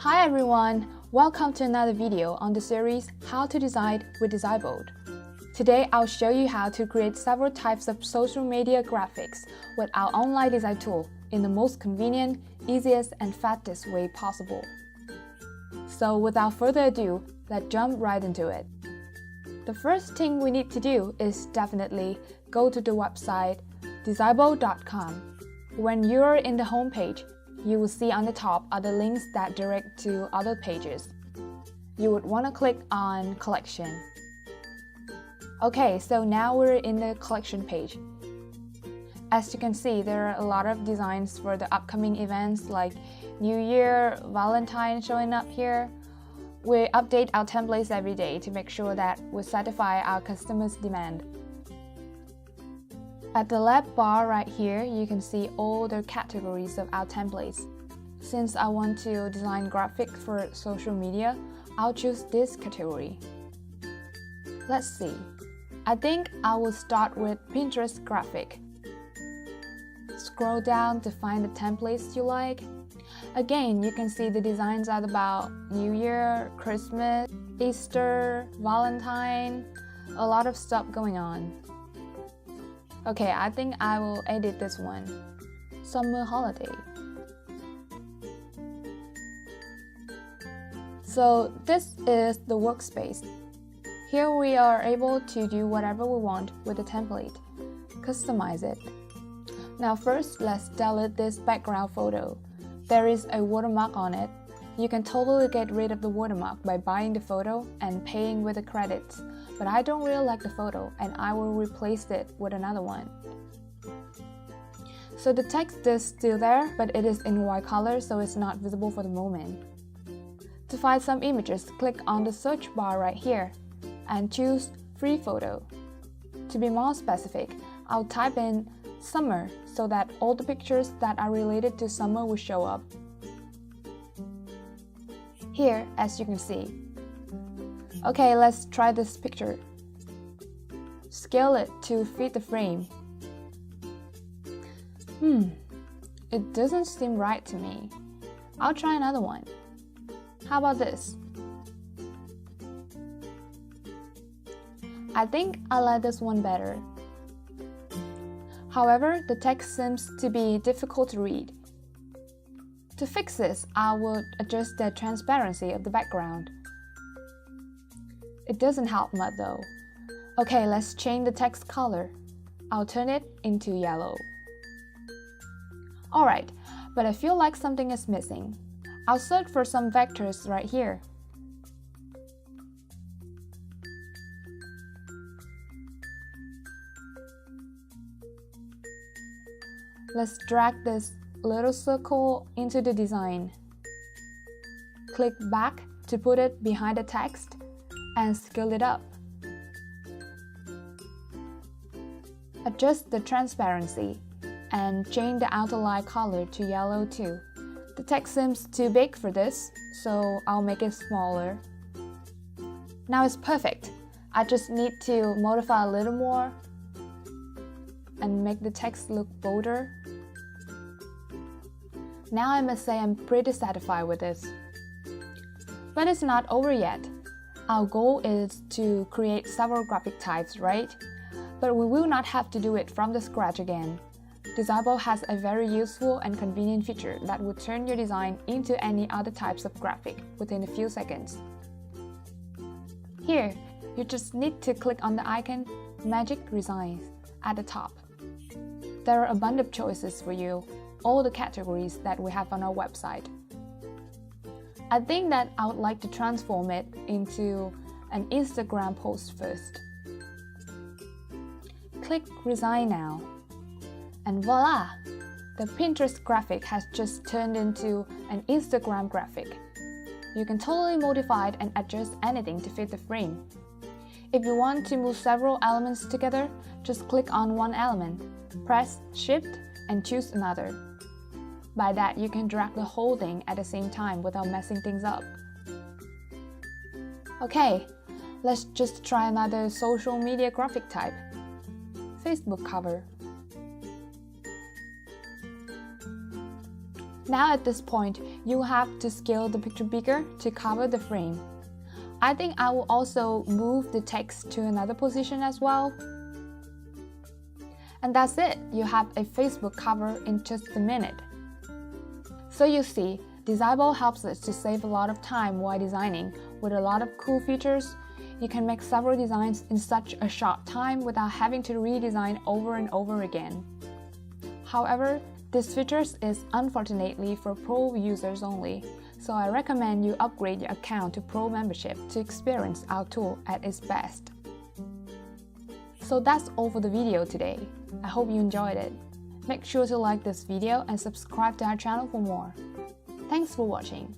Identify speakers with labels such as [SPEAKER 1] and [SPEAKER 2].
[SPEAKER 1] Hi everyone! Welcome to another video on the series How to Design with Disabled. Today I'll show you how to create several types of social media graphics with our online design tool in the most convenient, easiest, and fastest way possible. So without further ado, let's jump right into it. The first thing we need to do is definitely go to the website disabled.com. When you're in the home page, you will see on the top are the links that direct to other pages. You would want to click on Collection. Okay, so now we're in the collection page. As you can see, there are a lot of designs for the upcoming events like New Year, Valentine showing up here. We update our templates every day to make sure that we satisfy our customers' demand. At the left bar right here, you can see all the categories of our templates. Since I want to design graphics for social media, I'll choose this category. Let's see. I think I will start with Pinterest graphic. Scroll down to find the templates you like. Again, you can see the designs are about New Year, Christmas, Easter, Valentine, a lot of stuff going on. Okay, I think I will edit this one. Summer holiday. So this is the workspace. Here we are able to do whatever we want with the template. Customize it. Now first, let's delete this background photo. There is a watermark on it. You can totally get rid of the watermark by buying the photo and paying with the credits. But I don't really like the photo and I will replace it with another one. So the text is still there, but it is in white color, so it's not visible for the moment. To find some images, click on the search bar right here and choose Free Photo. To be more specific, I'll type in summer so that all the pictures that are related to summer will show up. Here, as you can see. Okay, let's try this picture. Scale it to fit the frame. It doesn't seem right to me. I'll try another one. How about this? I think I like this one better. However, the text seems to be difficult to read. To fix this, I would adjust the transparency of the background. It doesn't help much though. Okay, let's change the text color. I'll turn it into yellow. Alright, but I feel like something is missing. I'll search for some vectors right here. Let's drag this little circle into the design. Click back to put it behind the text and scale it up. Adjust the transparency and change the outline color to yellow too. The text seems too big for this, so I'll make it smaller. Now it's perfect. I just need to modify a little more and make the text look bolder. Now I must say I'm pretty satisfied with this. But it's not over yet. Our goal is to create several graphic types, right? But we will not have to do it from the scratch again. Disabled has a very useful and convenient feature that will turn your design into any other types of graphic within a few seconds. Here, you just need to click on the icon Magic Designs at the top. There are a bunch of choices for you, all the categories that we have on our website. I think that I would like to transform it into an Instagram post first. Click Design now. And voila! The Pinterest graphic has just turned into an Instagram graphic. You can totally modify it and adjust anything to fit the frame. If you want to move several elements together, just click on one element, press Shift and choose another. By that, you can drag the whole thing at the same time without messing things up. Okay, let's just try another social media graphic type. Facebook cover. Now at this point, you will have to scale the picture bigger to cover the frame. I think I will also move the text to another position as well. And that's it, you have a Facebook cover in just a minute. So you see, Designable helps us to save a lot of time while designing. With a lot of cool features, you can make several designs in such a short time without having to redesign over and over again. However, this feature is unfortunately for Pro users only, so I recommend you upgrade your account to Pro membership to experience our tool at its best. So that's all for the video today. I hope you enjoyed it. Make sure to like this video and subscribe to our channel for more. Thanks for watching.